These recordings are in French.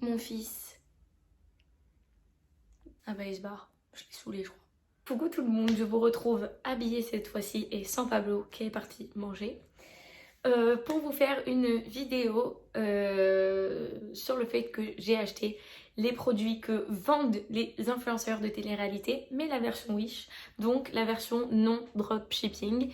Mon fils. Ah bah il se barre, je l'ai saoulé je crois. Coucou tout le monde, je vous retrouve habillée cette fois-ci et sans Pablo qui est parti manger. Pour vous faire une vidéo sur le fait que j'ai acheté les produits que vendent les influenceurs de télé-réalité, mais la version Wish, donc la version non dropshipping,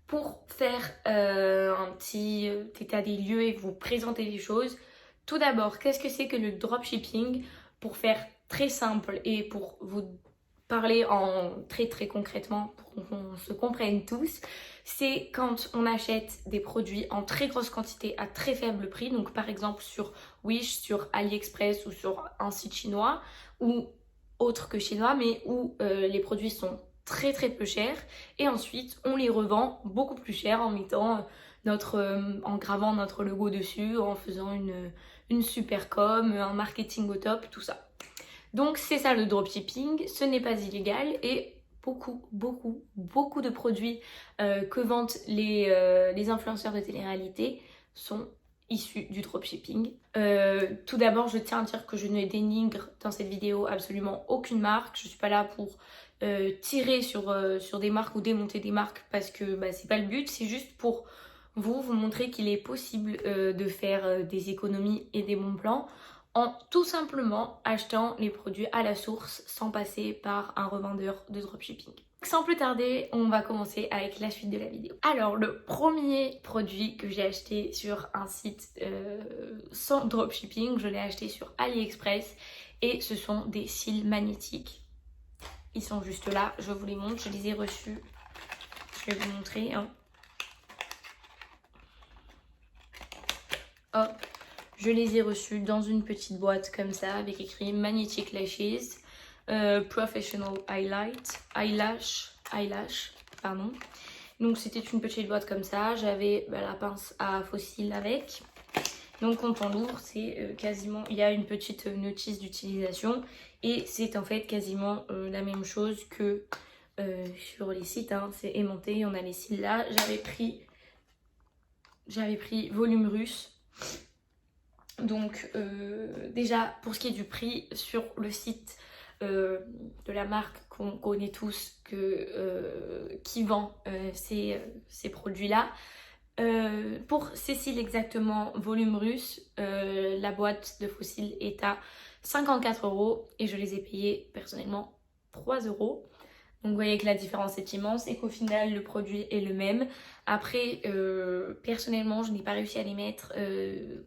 pour faire un petit état des lieux et vous présenter les choses. Tout d'abord, qu'est-ce que c'est que le dropshipping? Pour faire très simple et pour vous parler en très concrètement, pour qu'on se comprenne tous, c'est quand on achète des produits en très grosse quantité à très faible prix, donc par exemple sur Wish, sur AliExpress ou sur un site chinois ou autre que chinois, mais où les produits sont très peu chers, et ensuite on les revend beaucoup plus cher en mettant en gravant notre logo dessus, en faisant une super com, un marketing au top, tout ça. Donc c'est ça le dropshipping, ce n'est pas illégal, et beaucoup de produits que vendent les influenceurs de télé-réalité sont issus du dropshipping. Tout d'abord, je tiens à dire que je ne dénigre dans cette vidéo absolument aucune marque. Je suis pas là pour tirer sur des marques ou démonter des marques, parce que bah, c'est pas le but, c'est juste pour vous montrer qu'il est possible de faire des économies et des bons plans en tout simplement achetant les produits à la source sans passer par un revendeur de dropshipping. Sans plus tarder, on va commencer avec la suite de la vidéo. Alors, le premier produit que j'ai acheté sur un site sans dropshipping, je l'ai acheté sur AliExpress, et ce sont des cils magnétiques. Ils sont juste là, je vous les montre, je les ai reçus. Je vais vous montrer. Hein. Hop. Je les ai reçus dans une petite boîte comme ça avec écrit Magnetic Lashes, Professional Eyelash, pardon. Donc c'était une petite boîte comme ça, j'avais la pince à faux cils avec. Donc quand on l'ouvre, c'est quasiment, il y a une petite notice d'utilisation, et c'est en fait quasiment la même chose que sur les sites, hein. C'est aimanté, on a les cils là. J'avais pris volume russe. Donc déjà pour ce qui est du prix, sur le site de la marque qu'on connaît tous, qui vend ces produits-là, pour ces cils exactement volume russe, la boîte de faux cils est à 54 € et je les ai payés personnellement 3 €. Donc vous voyez que la différence est immense et qu'au final le produit est le même. Après, personnellement, je n'ai pas réussi à les mettre.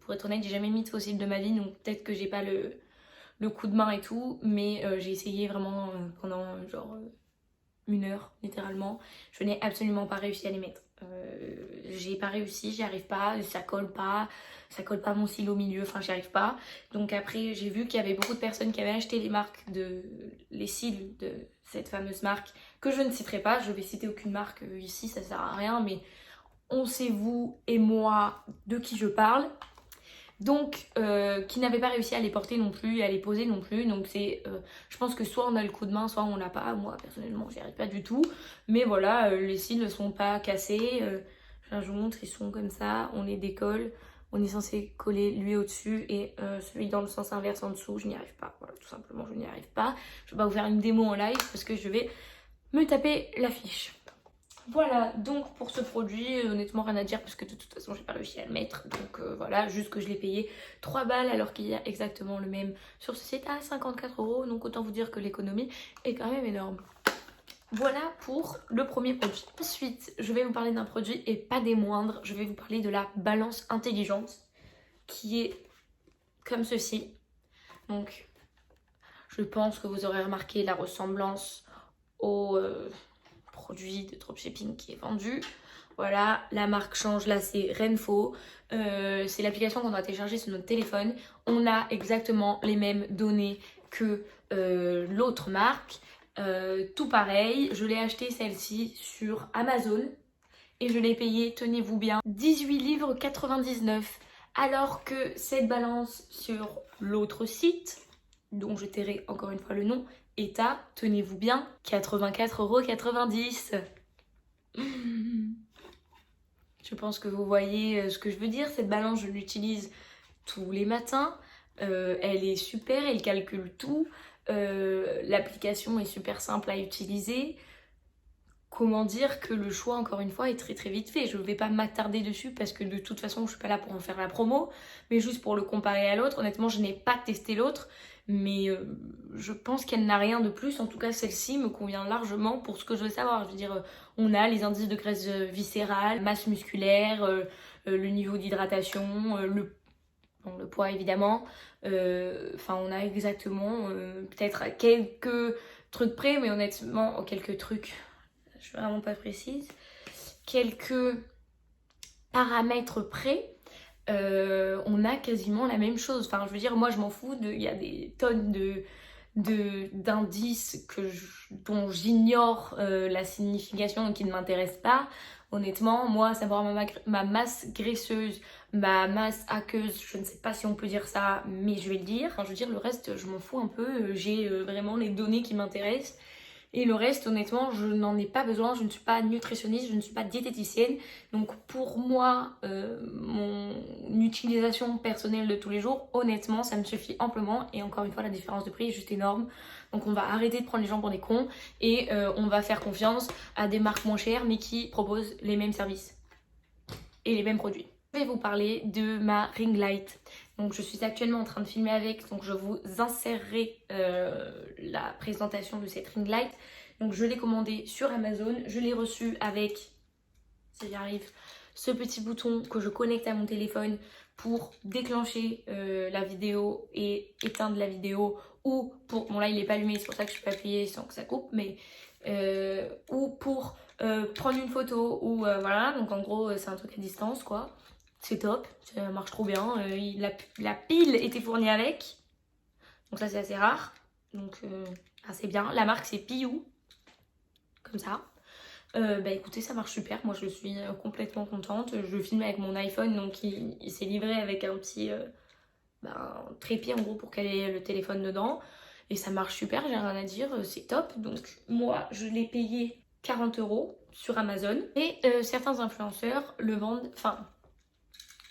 Pour être honnête, j'ai jamais mis de faux cils de ma vie, donc peut-être que j'ai pas le coup de main et tout. Mais j'ai essayé vraiment pendant genre 1 heure, littéralement. Je n'ai absolument pas réussi à les mettre. J'ai pas réussi, j'y arrive pas, ça colle pas mon cil au milieu, enfin j'y arrive pas. Donc après j'ai vu qu'il y avait beaucoup de personnes qui avaient acheté les cils de cette fameuse marque, que je ne citerai pas, je vais citer aucune marque ici, ça sert à rien, mais on sait vous et moi de qui je parle. Donc qui n'avait pas réussi à les porter non plus, à les poser non plus. Donc c'est, je pense que soit on a le coup de main, soit on l'a pas. Moi personnellement j'y arrive pas du tout, mais voilà, les cils ne sont pas cassés. Je vous montre, ils sont comme ça, on les décolle, on est censé coller lui au dessus et celui dans le sens inverse en dessous. Je n'y arrive pas, voilà, tout simplement je n'y arrive pas. Je vais pas vous faire une démo en live parce que je vais me taper l'affiche. Voilà, donc pour ce produit, honnêtement rien à dire parce que de toute façon j'ai pas réussi à le mettre. Donc voilà, juste que je l'ai payé 3 balles alors qu'il y a exactement le même sur ce site à 54 €. Donc autant vous dire que l'économie est quand même énorme. Voilà pour le premier produit. Ensuite, je vais vous parler d'un produit et pas des moindres. Je vais vous parler de la balance intelligente qui est comme ceci. Donc je pense que vous aurez remarqué la ressemblance au produit de dropshipping qui est vendu. Voilà, la marque change, là c'est Renfo, c'est l'application qu'on doit télécharger sur notre téléphone. On a exactement les mêmes données que l'autre marque, tout pareil. Je l'ai acheté celle-ci sur Amazon et je l'ai payée, tenez-vous bien, 18 livres 99, alors que cette balance sur l'autre site, dont je tairai encore une fois le nom, est à, tenez-vous bien, 84,90 €. Je pense que vous voyez ce que je veux dire. Cette balance, je l'utilise tous les matins. Elle est super, elle calcule tout. L'application est super simple à utiliser. Comment dire que le choix, encore une fois, est très très vite fait. Je ne vais pas m'attarder dessus parce que de toute façon, je suis pas là pour en faire la promo, mais juste pour le comparer à l'autre. Honnêtement, je n'ai pas testé l'autre, mais je pense qu'elle n'a rien de plus. En tout cas, celle-ci me convient largement pour ce que je veux savoir. Je veux dire, on a les indices de graisse viscérale, masse musculaire, le niveau d'hydratation, le poids évidemment. Enfin, on a exactement peut-être à quelques trucs près, mais honnêtement, quelques trucs, je suis vraiment pas précise, quelques paramètres près, on a quasiment la même chose. Enfin, je veux dire, moi je m'en fous, il y a des tonnes d'indices dont j'ignore la signification et qui ne m'intéressent pas. Honnêtement, moi, savoir ma masse graisseuse, ma masse aqueuse, je ne sais pas si on peut dire ça, mais je vais le dire. Enfin, je veux dire, le reste, je m'en fous un peu. J'ai vraiment les données qui m'intéressent. Et le reste, honnêtement, je n'en ai pas besoin. Je ne suis pas nutritionniste, je ne suis pas diététicienne. Donc pour moi, mon utilisation personnelle de tous les jours, honnêtement, ça me suffit amplement. Et encore une fois, la différence de prix est juste énorme. Donc on va arrêter de prendre les gens pour des cons et on va faire confiance à des marques moins chères mais qui proposent les mêmes services et les mêmes produits. Je vais vous parler de ma ring light. Donc je suis actuellement en train de filmer avec, donc je vous insérerai la présentation de cette ring light. Donc je l'ai commandée sur Amazon, je l'ai reçue avec, si j'y arrive, ce petit bouton que je connecte à mon téléphone pour déclencher la vidéo et éteindre la vidéo, ou pour, bon là il n'est pas allumé, c'est pour ça que je peux appuyer sans que ça coupe, mais ou pour prendre une photo, ou voilà, donc en gros c'est un truc à distance quoi. C'est top, ça marche trop bien. La pile était fournie avec. Donc ça c'est assez rare. Donc assez bien. La marque c'est Piou. Comme ça. Bah écoutez, ça marche super. Moi je suis complètement contente. Je filme avec mon iPhone. Donc il s'est livré avec un petit trépied en gros pour caler le téléphone dedans. Et ça marche super, j'ai rien à dire. C'est top. Donc moi je l'ai payé 40 € sur Amazon. Et certains influenceurs le vendent... Enfin...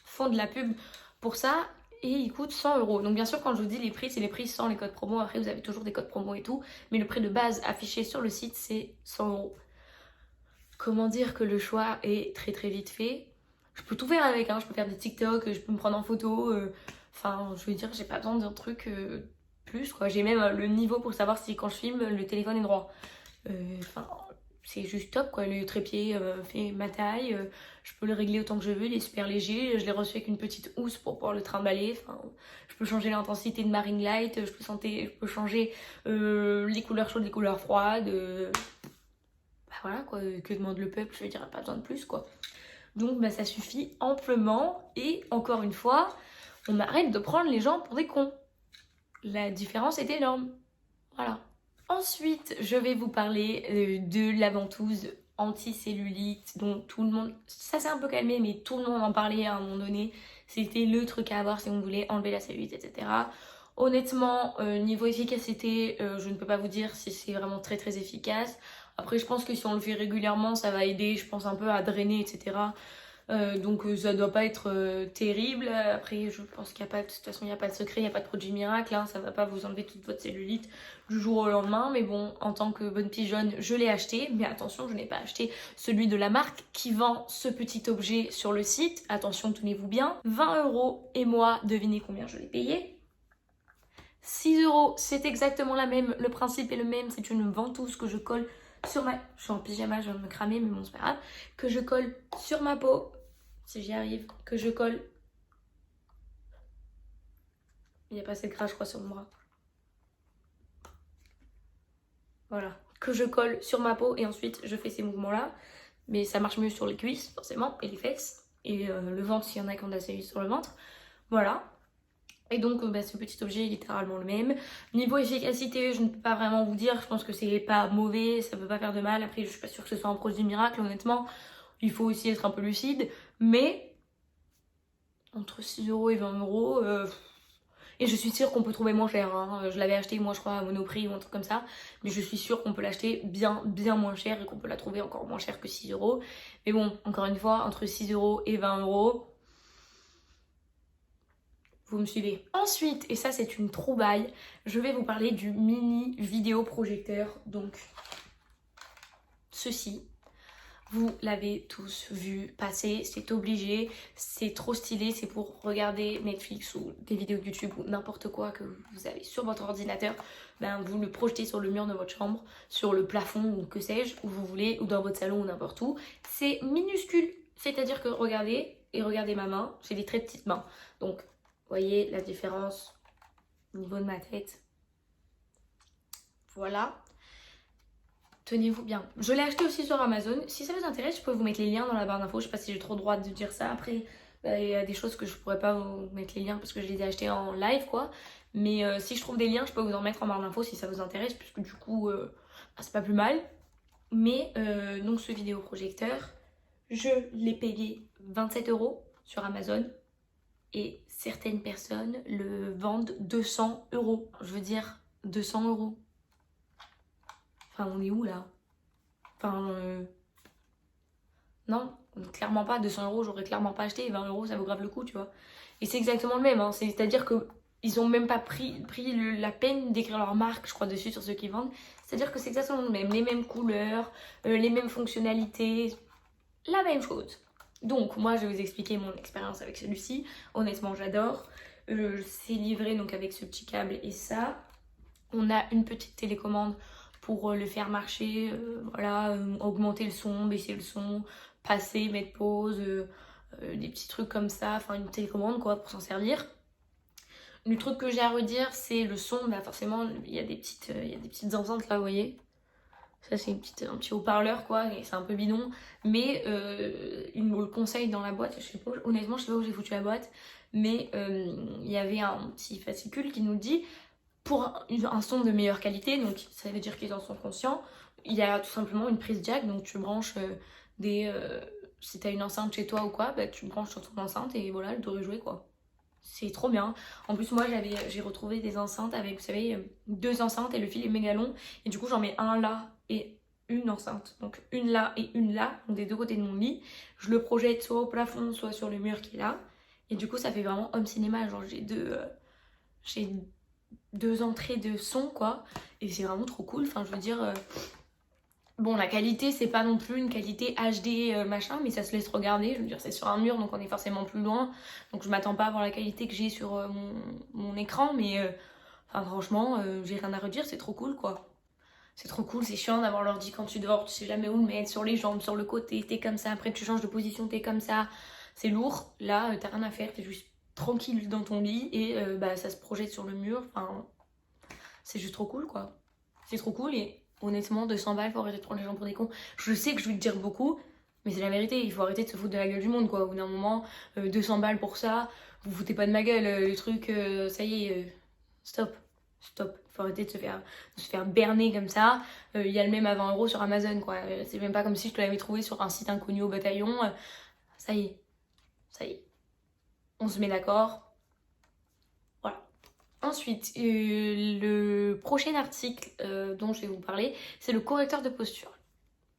font de la pub pour ça et il coûte 100 €. Donc bien sûr quand je vous dis les prix, c'est les prix sans les codes promo. Après vous avez toujours des codes promo et tout, mais le prix de base affiché sur le site c'est 100 €. Comment dire que le choix est très très vite fait. Je peux tout faire avec, hein. Je peux faire des TikTok, je peux me prendre en photo. Enfin je veux dire, j'ai pas besoin d'un truc plus quoi. J'ai même le niveau pour savoir si quand je filme le téléphone est droit. Enfin c'est juste top quoi, le trépied fait ma taille, je peux le régler autant que je veux, il est super léger, je l'ai reçu avec une petite housse pour pouvoir le trimballer, enfin, je peux changer l'intensité de ma ring light, je peux changer les couleurs chaudes, les couleurs froides, bah voilà quoi, que demande le peuple, je veux dire, pas besoin de plus quoi. Donc bah ça suffit amplement et encore une fois, on arrête de prendre les gens pour des cons. La différence est énorme, voilà. Ensuite, je vais vous parler de la ventouse anti-cellulite dont tout le monde... Ça s'est un peu calmé, mais tout le monde en parlait à un moment donné. C'était le truc à avoir si on voulait enlever la cellulite, etc. Honnêtement, niveau efficacité, je ne peux pas vous dire si c'est vraiment très très efficace. Après, je pense que si on le fait régulièrement, ça va aider, je pense, un peu à drainer, etc. Donc ça doit pas être terrible. Après je pense qu'il n'y a pas, de toute façon il n'y a pas de secret, il n'y a pas de produit miracle, hein. Ça va pas vous enlever toute votre cellulite du jour au lendemain. Mais bon, en tant que bonne pigeonne, je l'ai acheté. Mais attention, je n'ai pas acheté celui de la marque qui vend ce petit objet sur le site. Attention, tenez-vous bien. 20 €, et moi, devinez combien je l'ai payé. 6 €, c'est exactement la même, le principe est le même. C'est une ventouse que je colle sur ma... Je suis en pyjama, je viens de me cramer, mais bon c'est pas grave. Que je colle sur ma peau, si j'y arrive, que je colle... Il n'y a pas assez de gras je crois sur mon bras. Voilà, que je colle sur ma peau et ensuite je fais ces mouvements là. Mais ça marche mieux sur les cuisses forcément, et les fesses. Et le ventre s'il y en a qui ont de la cellulite sur le ventre. Voilà. Et donc ce petit objet est littéralement le même. Niveau efficacité, je ne peux pas vraiment vous dire. Je pense que c'est pas mauvais, ça peut pas faire de mal. Après je suis pas sûre que ce soit un produit miracle honnêtement. Il faut aussi être un peu lucide. Mais entre 6 € et 20 €... Et je suis sûre qu'on peut trouver moins cher, hein. Je l'avais acheté moi je crois à Monoprix ou un truc comme ça. Mais je suis sûre qu'on peut l'acheter bien moins cher et qu'on peut la trouver encore moins cher que 6 €. Mais bon, encore une fois, entre 6 € et 20 €... Vous me suivez? Ensuite, et ça c'est une trouvaille, je vais vous parler du mini vidéoprojecteur. Donc, ceci, vous l'avez tous vu passer, c'est obligé, c'est trop stylé, c'est pour regarder Netflix ou des vidéos YouTube ou n'importe quoi que vous avez sur votre ordinateur. Ben, vous le projetez sur le mur de votre chambre, sur le plafond ou que sais-je, où vous voulez, ou dans votre salon ou n'importe où. C'est minuscule, c'est-à-dire que regardez, et regardez ma main, j'ai des très petites mains. Donc, vous voyez la différence au niveau de ma tête. Voilà. Tenez-vous bien. Je l'ai acheté aussi sur Amazon. Si ça vous intéresse, je peux vous mettre les liens dans la barre d'infos. Je sais pas si j'ai trop le droit de dire ça. Après, il y a des choses que je pourrais pas vous mettre les liens parce que je les ai achetés en live, quoi. Mais si je trouve des liens, je peux vous en mettre en barre d'infos si ça vous intéresse, puisque du coup, c'est pas plus mal. Mais donc ce vidéoprojecteur, je l'ai payé 27 € sur Amazon. Et certaines personnes le vendent 200 €. Je veux dire, 200 €. Enfin, on est où là? Enfin, non, clairement pas. 200 €, j'aurais clairement pas acheté. 20 €, ça vaut grave le coup, tu vois. Et c'est exactement le même, hein. C'est-à-dire que ils ont même pas pris la peine d'écrire leur marque, je crois, dessus sur ceux qui vendent. C'est-à-dire que c'est exactement le même. Les mêmes couleurs, les mêmes fonctionnalités, la même chose. Donc, moi, je vais vous expliquer mon expérience avec celui-ci. Honnêtement, j'adore. C'est livré donc avec ce petit câble et ça. On a une petite télécommande pour le faire marcher, voilà, augmenter le son, baisser le son, passer, mettre pause, des petits trucs comme ça, enfin une télécommande quoi pour s'en servir. Le truc que j'ai à redire c'est le son, bah forcément il y a des petites enceintes là vous voyez. Ça c'est un petit haut-parleur quoi et c'est un peu bidon mais il me le conseille dans la boîte, je sais pas, honnêtement je sais pas où j'ai foutu la boîte mais il y avait un petit fascicule qui nous dit pour un son de meilleure qualité, donc ça veut dire qu'ils en sont conscients, il y a tout simplement une prise jack, donc tu branches si t'as une enceinte chez toi ou quoi, bah, tu branches sur ton enceinte et voilà, elle devrait jouer quoi. C'est trop bien. En plus moi j'ai retrouvé des enceintes avec, vous savez, 2 enceintes et le fil est méga long et du coup j'en mets un là et une enceinte. Donc une là et une là, donc des deux côtés de mon lit. Je le projette soit au plafond, soit sur le mur qui est là. Et du coup ça fait vraiment home cinéma, genre j'ai deux entrées de son quoi et c'est vraiment trop cool, enfin je veux dire bon la qualité c'est pas non plus une qualité HD machin mais ça se laisse regarder, je veux dire c'est sur un mur donc on est forcément plus loin donc je m'attends pas à avoir la qualité que j'ai sur mon écran mais enfin franchement j'ai rien à redire, c'est trop cool quoi. C'est trop cool, c'est chiant d'avoir l'ordi quand tu dors, tu sais jamais où le mettre, sur les jambes, sur le côté, t'es comme ça, après tu changes de position, t'es comme ça, c'est lourd, là t'as rien à faire, t'es juste tranquille dans ton lit et bah, ça se projette sur le mur, enfin c'est juste trop cool quoi. C'est trop cool et honnêtement 200 balles, faut arrêter de prendre les gens pour des cons. Je sais que je vais te dire beaucoup, mais c'est la vérité, il faut arrêter de se foutre de la gueule du monde quoi. Au bout d'un moment, 200 balles pour ça, vous foutez pas de ma gueule, les trucs, ça y est, stop. Stop, faut arrêter de se faire berner comme ça. Il y a le même à 20 € sur Amazon quoi. C'est même pas comme si je te l'avais trouvé sur un site inconnu au bataillon. Ça y est, ça y est. On se met d'accord. Voilà. Ensuite, le prochain article dont je vais vous parler, c'est le correcteur de posture.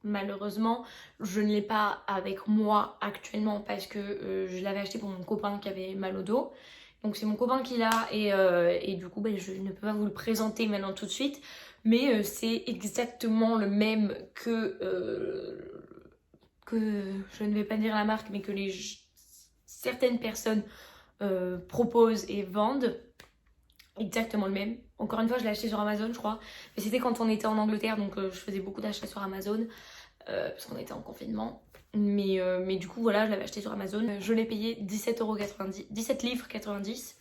Malheureusement, je ne l'ai pas avec moi actuellement parce que je l'avais acheté pour mon copain qui avait mal au dos. Donc c'est mon copain qui l'a et du coup ben, je ne peux pas vous le présenter maintenant tout de suite. Mais c'est exactement le même que je ne vais pas dire la marque mais que certaines personnes proposent et vendent. Exactement le même. Encore une fois je l'ai acheté sur Amazon je crois. Mais c'était quand on était en Angleterre donc je faisais beaucoup d'achats sur Amazon parce qu'on était en confinement. Mais du coup voilà je l'avais acheté sur Amazon. Je l'ai payé 17,90 €, 17 livres 90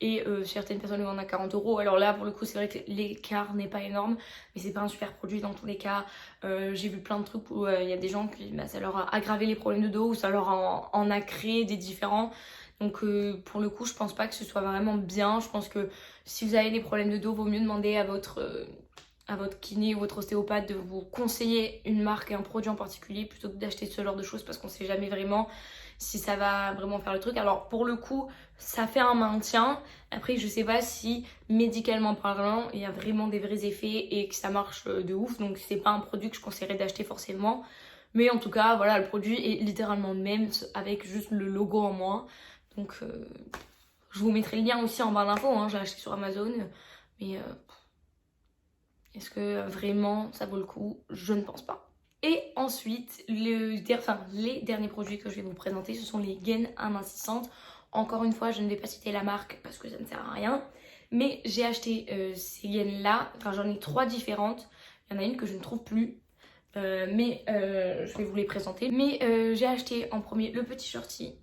et certaines personnes le vendent à 40 €. Alors là pour le coup c'est vrai que l'écart n'est pas énorme mais c'est pas un super produit dans tous les cas. J'ai vu plein de trucs où il y a des gens qui bah, ça leur a aggravé les problèmes de dos ou ça leur en a créé des différents. Donc pour le coup je pense pas que ce soit vraiment bien. Je pense que si vous avez des problèmes de dos vaut mieux demander à votre kiné ou votre ostéopathe de vous conseiller une marque et un produit en particulier plutôt que d'acheter ce genre de choses parce qu'on sait jamais vraiment si ça va vraiment faire le truc. Alors pour le coup ça fait un maintien, après je sais pas si médicalement parlant il y a vraiment des vrais effets et que ça marche de ouf, donc c'est pas un produit que je conseillerais d'acheter forcément, mais en tout cas voilà le produit est littéralement le même avec juste le logo en moins, donc Je vous mettrai le lien aussi en barre d'infos, hein, je l'ai acheté sur Amazon. Mais est-ce que vraiment ça vaut le coup? Je ne pense pas. Et ensuite, les derniers produits que je vais vous présenter, ce sont les gaines amincissantes. Encore une fois, je ne vais pas citer la marque parce que ça ne sert à rien. Mais j'ai acheté ces gaines-là, enfin j'en ai 3 différentes. Il y en a une que je ne trouve plus, mais je vais vous les présenter. Mais j'ai acheté en premier le petit shorty,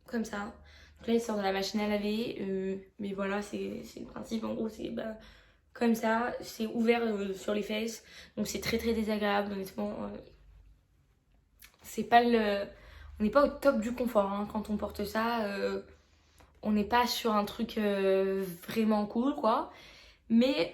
comme ça. Donc là il sort de la machine à laver, mais voilà c'est le principe, en gros c'est comme ça, c'est ouvert sur les fesses. Donc c'est très désagréable honnêtement. C'est pas le... On n'est pas au top du confort hein, quand on porte ça. On n'est pas sur un truc vraiment cool quoi. Mais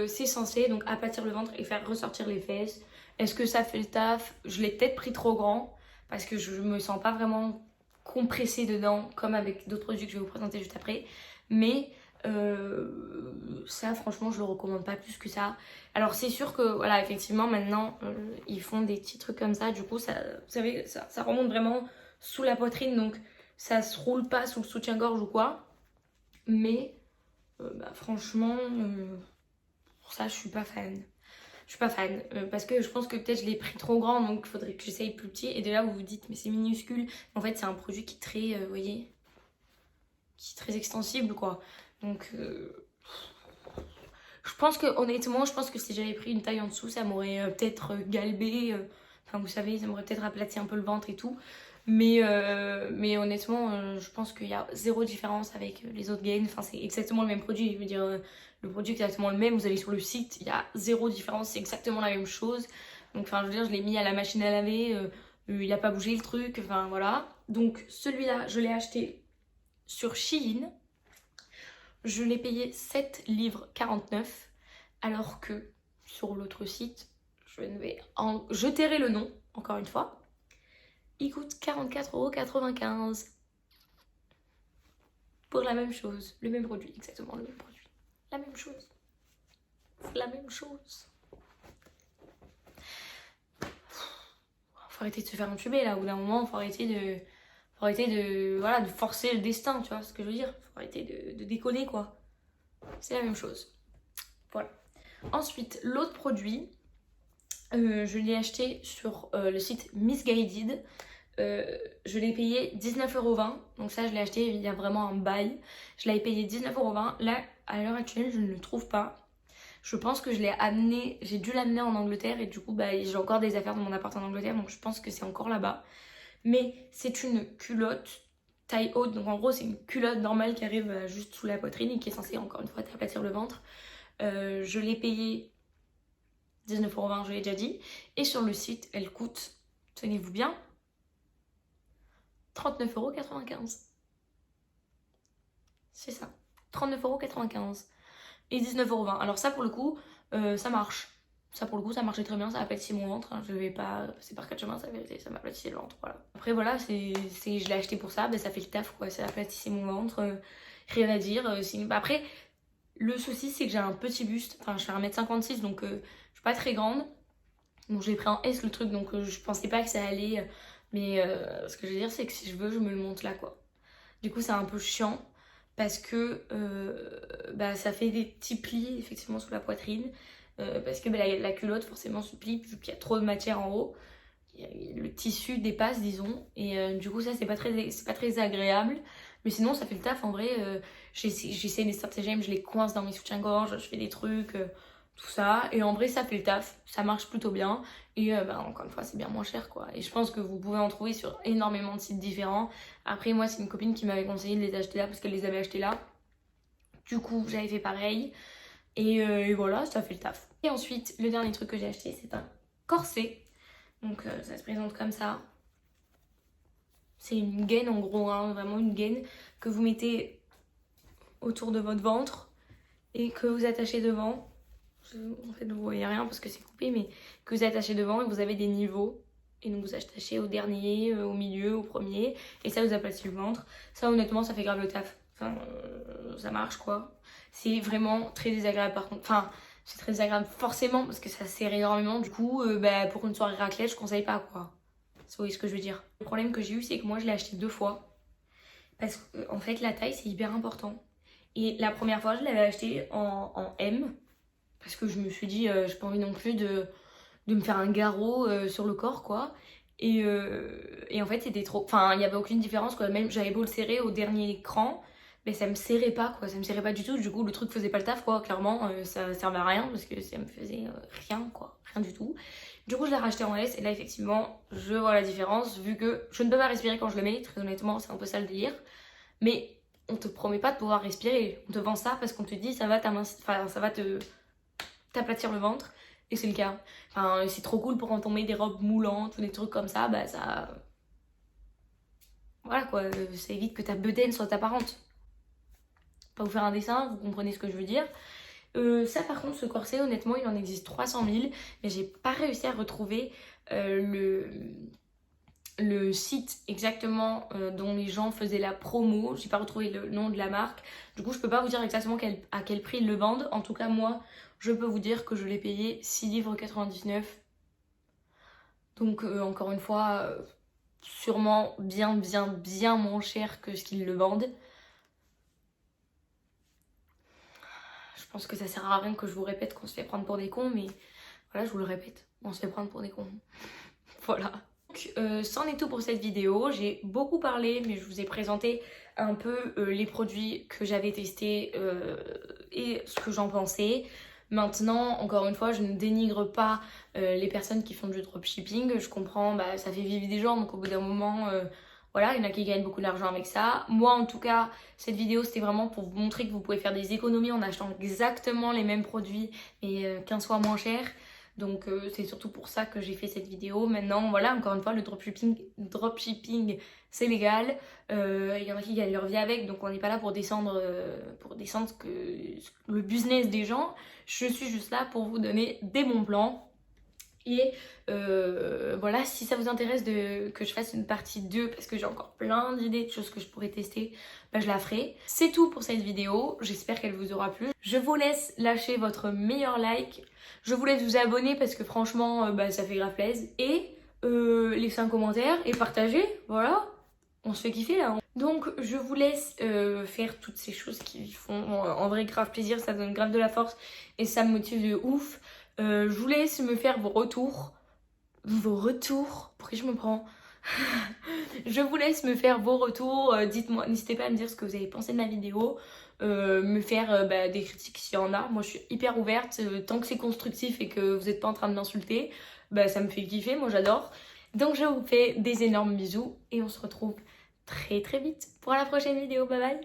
c'est censé donc aplatir le ventre et faire ressortir les fesses. Est-ce que ça fait le taf? Je l'ai peut-être pris trop grand parce que je me sens pas vraiment compressée dedans comme avec d'autres produits que je vais vous présenter juste après. Mais ça franchement je le recommande pas plus que ça. Alors c'est sûr que voilà effectivement maintenant ils font des petits trucs comme ça. Du coup ça, vous savez, ça remonte vraiment sous la poitrine. Donc ça se roule pas sous le soutien-gorge ou quoi. Mais franchement, pour ça, je suis pas fan. Je suis pas fan parce que je pense que peut-être je l'ai pris trop grand donc il faudrait que j'essaye plus petit. Et de là, vous vous dites, mais c'est minuscule. En fait, c'est un produit qui est très, vous voyez, qui est très extensible quoi. Donc, je pense que honnêtement, je pense que si j'avais pris une taille en dessous, ça m'aurait peut-être galbé. Enfin, vous savez, ça m'aurait peut-être aplati un peu le ventre et tout. Mais honnêtement, je pense qu'il y a zéro différence avec les autres gains. Enfin, c'est exactement le même produit. Je veux dire, le produit est exactement le même. Vous allez sur le site, il y a zéro différence. C'est exactement la même chose. Donc, enfin, je veux dire, je l'ai mis à la machine à laver. Il n'a pas bougé le truc. Enfin, voilà. Donc, celui-là, je l'ai acheté sur Shein. Je l'ai payé 7 livres 49. Alors que sur l'autre site, je tairai le nom, encore une fois. Il coûte 44,95 € pour la même chose, le même produit, exactement le même produit, la même chose, la même chose. Faut arrêter de se faire entuber là, au bout d'un moment, faut arrêter de voilà, de forcer le destin, tu vois ce que je veux dire. Faut arrêter de déconner quoi. C'est la même chose. Voilà. Ensuite, l'autre produit, je l'ai acheté sur le site Missguided. Je l'ai payé 19,20 €. Donc ça je l'ai acheté il y a vraiment un bail. Je l'avais payé 19,20 €. Là à l'heure actuelle je ne le trouve pas. Je pense que je l'ai amené, j'ai dû l'amener en Angleterre et du coup j'ai encore des affaires dans mon appart en Angleterre donc je pense que c'est encore là-bas. Mais c'est une culotte taille haute, donc en gros c'est une culotte normale qui arrive juste sous la poitrine et qui est censée encore une fois t'aplatir le ventre. Je l'ai payé 19,20 €, je l'ai déjà dit. Et sur le site elle coûte, tenez-vous bien, 39,95 €. C'est ça. 39,95 € et 19,20 €. Alors ça pour le coup, ça marche. Ça pour le coup, ça marchait très bien, ça aplatit mon ventre. Hein. Je vais pas passer par quatre chemins, ça vérité, ça m'aplatissait le ventre. Voilà. Après voilà, je l'ai acheté pour ça, ça fait le taf quoi. Ça aplatissait mon ventre, rien à dire. Après, le souci c'est que j'ai un petit buste. Enfin, je fais 1m56 donc je suis pas très grande. Donc je l'ai pris en S le truc, donc je pensais pas que ça allait. Mais ce que je veux dire, c'est que si je veux, je me le monte là, quoi. Du coup, c'est un peu chiant parce que ça fait des petits plis, effectivement, sous la poitrine. Parce que la culotte, forcément, se plie vu qu'il y a trop de matière en haut. Le tissu dépasse, disons. Et du coup, ça, c'est pas très agréable. Mais sinon, ça fait le taf. En vrai, j'essaie des stratagèmes, je les coince dans mes soutiens-gorge, je fais des trucs... tout ça, et en vrai ça fait le taf, ça marche plutôt bien et encore une fois c'est bien moins cher quoi, et je pense que vous pouvez en trouver sur énormément de sites différents. Après moi c'est une copine qui m'avait conseillé de les acheter là parce qu'elle les avait achetés là, du coup j'avais fait pareil et voilà, ça fait le taf. Et ensuite le dernier truc que j'ai acheté c'est un corset, donc ça se présente comme ça. C'est une gaine en gros, hein, vraiment une gaine que vous mettez autour de votre ventre et que vous attachez devant. En fait vous voyez rien parce que c'est coupé, mais que vous attachez devant et vous avez des niveaux et donc vous attachez au dernier, au milieu, au premier et ça vous aplatit le ventre. Ça honnêtement ça fait grave le taf, enfin ça marche quoi. C'est vraiment très désagréable par contre, enfin c'est très désagréable forcément parce que ça serre énormément, du coup pour une soirée raclette je conseille pas quoi. Vous voyez ce que je veux dire. Le problème que j'ai eu c'est que moi je l'ai acheté 2 fois Parce que en fait la taille c'est hyper important. Et la première fois je l'avais acheté en M. Parce que je me suis dit, j'ai pas envie non plus de me faire un garrot sur le corps quoi. Et en fait c'était trop... Enfin il n'y avait aucune différence quoi. Même j'avais beau le serrer au dernier cran, mais ça me serrait pas quoi. Ça me serrait pas du tout. Du coup le truc faisait pas le taf quoi. Clairement ça servait à rien parce que ça me faisait rien quoi. Rien du tout. Du coup je l'ai racheté en S et là effectivement je vois la différence vu que je ne peux pas respirer quand je le mets. Très honnêtement c'est un peu ça le délire. Mais on te promet pas de pouvoir respirer. On te vend ça parce qu'on te dit ça va enfin, ça va t'aplatir le ventre. Et c'est le cas. Enfin, c'est trop cool pour quand on met des robes moulantes ou des trucs comme ça, bah ça... Voilà quoi, ça évite que ta bedaine soit apparente. Pas vous faire un dessin, vous comprenez ce que je veux dire. Ça par contre, ce corset, honnêtement, il en existe 300 000, mais j'ai pas réussi à retrouver le site exactement dont les gens faisaient la promo. J'ai pas retrouvé le nom de la marque. Du coup, je peux pas vous dire exactement à quel prix ils le vendent. En tout cas, moi, je peux vous dire que je l'ai payé 6,99 livres. Donc, encore une fois, sûrement bien moins cher que ce qu'ils le vendent. Je pense que ça sert à rien que je vous répète qu'on se fait prendre pour des cons, mais voilà, je vous le répète, on se fait prendre pour des cons. Voilà. Donc, c'en est tout pour cette vidéo. J'ai beaucoup parlé, mais je vous ai présenté un peu les produits que j'avais testés et ce que j'en pensais. Maintenant, encore une fois, je ne dénigre pas les personnes qui font du dropshipping. Je comprends, bah, ça fait vivre des gens, donc au bout d'un moment, voilà, il y en a qui gagnent beaucoup d'argent avec ça. Moi, en tout cas, cette vidéo, c'était vraiment pour vous montrer que vous pouvez faire des économies en achetant exactement les mêmes produits, mais 15 fois moins cher. Donc c'est surtout pour ça que j'ai fait cette vidéo. Maintenant voilà, encore une fois le dropshipping c'est légal. Il y en a qui gagnent leur vie avec, donc on n'est pas là pour descendre le business des gens. Je suis juste là pour vous donner des bons plans. Et voilà, si ça vous intéresse que je fasse une partie 2 parce que j'ai encore plein d'idées de choses que je pourrais tester, bah, je la ferai. C'est tout pour cette vidéo, j'espère qu'elle vous aura plu. Je vous laisse lâcher votre meilleur like. Je vous laisse vous abonner parce que franchement, bah, ça fait grave plaisir. Et laisser un commentaire et partager, voilà. On se fait kiffer là. Donc je vous laisse faire toutes ces choses qui font en vrai grave plaisir, ça donne grave de la force et ça me motive de ouf. Je vous laisse me faire vos retours. Pour qui je me prends? Je vous laisse me faire vos retours. Dites-moi, n'hésitez pas à me dire ce que vous avez pensé de ma vidéo. Me faire bah, des critiques s'il y en a. Moi je suis hyper ouverte. Tant que c'est constructif et que vous n'êtes pas en train de m'insulter, bah, ça me fait kiffer, moi j'adore. Donc je vous fais des énormes bisous et on se retrouve très vite pour la prochaine vidéo. Bye bye.